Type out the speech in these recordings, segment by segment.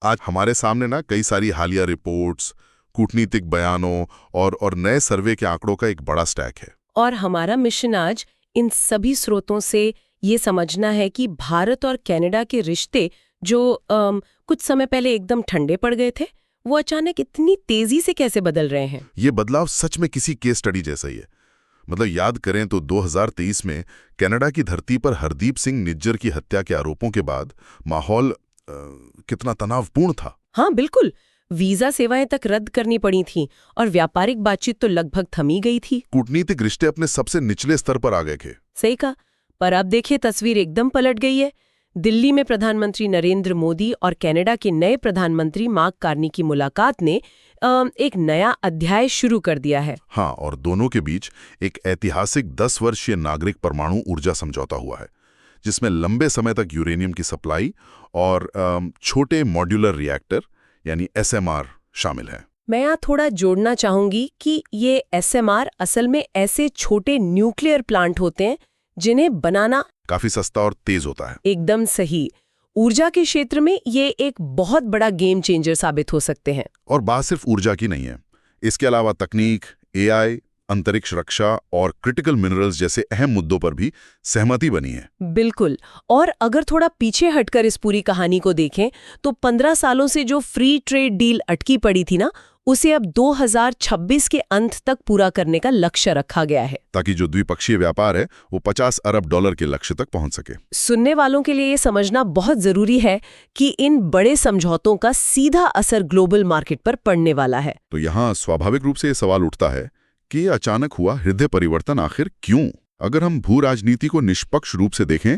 आज हमारे सामने ना कई सारी हालिया रिपोर्ट्स, कूटनीतिक बयानों और नए सर्वे के आंकड़ों का एक बड़ा स्टैक है। और हमारा मिशन आज इन सभी स्रोतों से ये समझना है कि भारत और कनाडा के रिश्ते जो कुछ समय पहले एकदम ठंडे पड़ गए थे, वो अचानक इतनी तेजी से कैसे बदल रहे हैं। ये बदलाव सच में किसी केस स्टडी जैसा ही है। मतलब याद करें तो 2023 में कनाडा की धरती पर हरदीप सिंह निज्जर की हत्या के आरोपों के बाद माहौल कितना तनावपूर्ण था। हाँ बिल्कुल, वीजा सेवाएं तक रद्द करनी पड़ी थी और व्यापारिक बातचीत तो लगभग थमी गई थी। कूटनीतिक रिश्ते अपने सबसे निचले स्तर पर आ गए थे। सही कहा, पर अब देखिए तस्वीर एकदम पलट गई है। दिल्ली में प्रधानमंत्री नरेंद्र मोदी और कनाडा के नए प्रधानमंत्री मार्क कार्नी की मुलाकात ने एक नया अध्याय शुरू कर दिया है। हाँ, और दोनों के बीच एक ऐतिहासिक 10 वर्षीय नागरिक परमाणु ऊर्जा समझौता हुआ है, जिसमें लंबे समय तक यूरेनियम की सप्लाई और छोटे मॉड्यूलर रिएक्टर यानी एसएमआर शामिल हैं। मैं यहाँ थोड़ा जोड़ना चाहूंगी कि ये एसएमआर असल में ऐसे छोटे न्यूक्लियर प्लांट होते हैं जिन्हें बनाना काफी सस्ता और तेज होता है। एकदम सही। ऊर्जा के क्षेत्र में ये एक बहुत बड़ा गेम चेंजर साबित हो सकते हैं। और बात सिर्फ ऊर्जा की नहीं है, इसके अलावा तकनीक, एआई, अंतरिक्ष रक्षा और क्रिटिकल मिनरल्स जैसे अहम मुद्दों पर भी सहमति बनी है। बिल्कुल। और अगर थोड़ा पीछे हटकर इस पूरी कहानी को देखें तो 15 सालों से जो फ्री ट्रेड डील अटकी पड़ी थी ना, उसे अब 2026 के अंत तक पूरा करने का लक्ष्य रखा गया है, ताकि जो द्विपक्षीय व्यापार है वो $50 अरब के लक्ष्य तक पहुंच सके। सुनने वालों के लिए ये समझना बहुत जरूरी है कि इन बड़े समझौतों का सीधा असर ग्लोबल मार्केट पर पड़ने वाला है। तो यहाँ स्वाभाविक रूप से ये सवाल उठता है कि ये अचानक हुआ हृदय परिवर्तन आखिर क्यों? अगर हम भू राजनीति को निष्पक्ष रूप से देखें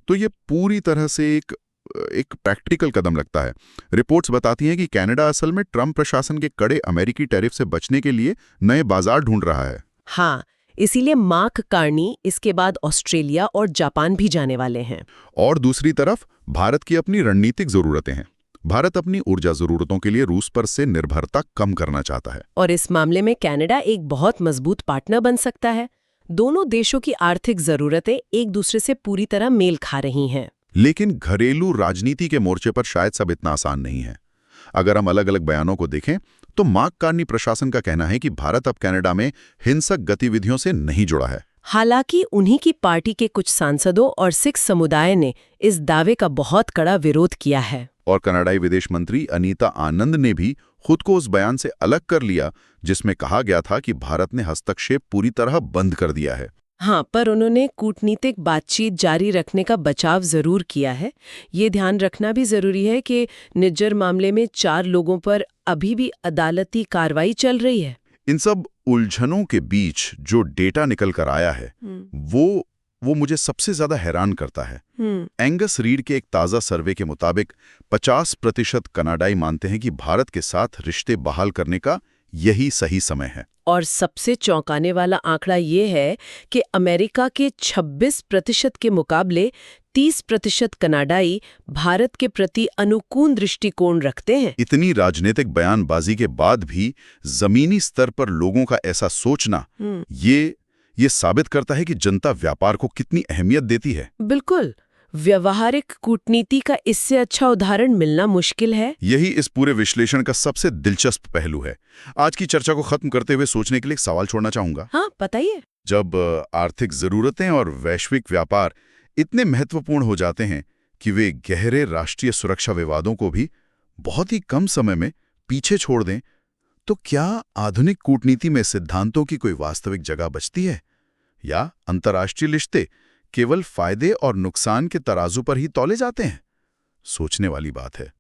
तो ये पूरी तरह से एक प्रैक्टिकल कदम लगता है। रिपोर्ट्स बताती हैं कि कनाडा असल में ट्रंप प्रशासन के कड़े अमेरिकी टैरिफ से बचने के लिए नए बाजार ढूंढ रहा है। हाँ, इसीलिए मार्क कार्नी इसके बाद ऑस्ट्रेलिया और जापान भी जाने वाले हैं। और दूसरी तरफ भारत की अपनी रणनीतिक जरूरतें हैं। भारत अपनी ऊर्जा जरूरतों के लिए रूस पर से निर्भरता कम करना चाहता है, और इस मामले में कनाडा एक बहुत मजबूत पार्टनर बन सकता है। दोनों देशों की आर्थिक जरूरतें एक दूसरे से पूरी तरह मेल खा रही हैं। लेकिन घरेलू राजनीति के मोर्चे पर शायद सब इतना आसान नहीं है। अगर हम अलग अलग बयानों को देखें तो मार्क कार्नी प्रशासन का कहना है कि भारत अब कनाडा में हिंसक गतिविधियों से नहीं जुड़ा है। हालांकि उन्हीं की पार्टी के कुछ सांसदों और सिख समुदाय ने इस दावे का बहुत कड़ा विरोध किया है। और कनाडाई विदेश मंत्री अनीता आनंद ने भी खुद को उस बयान से अलग कर लिया जिसमें कहा गया था कि भारत ने हस्तक्षेप पूरी तरह बंद कर दिया है। हाँ, पर उन्होंने कूटनीतिक बातचीत जारी रखने का बचाव जरूर किया है। ये ध्यान रखना भी जरूरी है कि निज्जर मामले में 4 लोगों पर अभी भी अदालती कार्रवाई चल रही है। इन सब उलझनों के बीच जो डेटा निकल कर आया है वो मुझे सबसे ज्यादा हैरान करता है। एंगस रीड के एक ताज़ा सर्वे के मुताबिक 50% कनाडाई मानते हैं कि भारत के साथ रिश्ते बहाल करने का यही सही समय है। और सबसे चौंकाने वाला आंकड़ा ये है कि अमेरिका के 26% के मुकाबले 30% कनाडाई भारत के प्रति अनुकूल दृष्टिकोण रखते हैं। इतनी राजनीतिक बयानबाजी के बाद भी जमीनी स्तर पर लोगों का ऐसा सोचना, ये साबित करता है कि जनता व्यापार को कितनी अहमियत देती है। बिल्कुल, व्यवहारिक कूटनीति का इससे अच्छा उदाहरण मिलना मुश्किल है। यही इस पूरे विश्लेषण का सबसे दिलचस्प पहलू है। आज की चर्चा को खत्म करते हुए सोचने के लिए एक सवाल छोड़ना चाहूंगा। हाँ, बताइए। जब आर्थिक जरूरतें और वैश्विक व्यापार इतने महत्वपूर्ण हो जाते हैं कि वे गहरे राष्ट्रीय सुरक्षा विवादों को भी बहुत ही कम समय में पीछे छोड़ दें, तो क्या आधुनिक कूटनीति में सिद्धांतों की कोई वास्तविक जगह बचती है, या अंतर्राष्ट्रीय रिश्ते केवल फायदे और नुकसान के तराजू पर ही तौले जाते हैं? सोचने वाली बात है।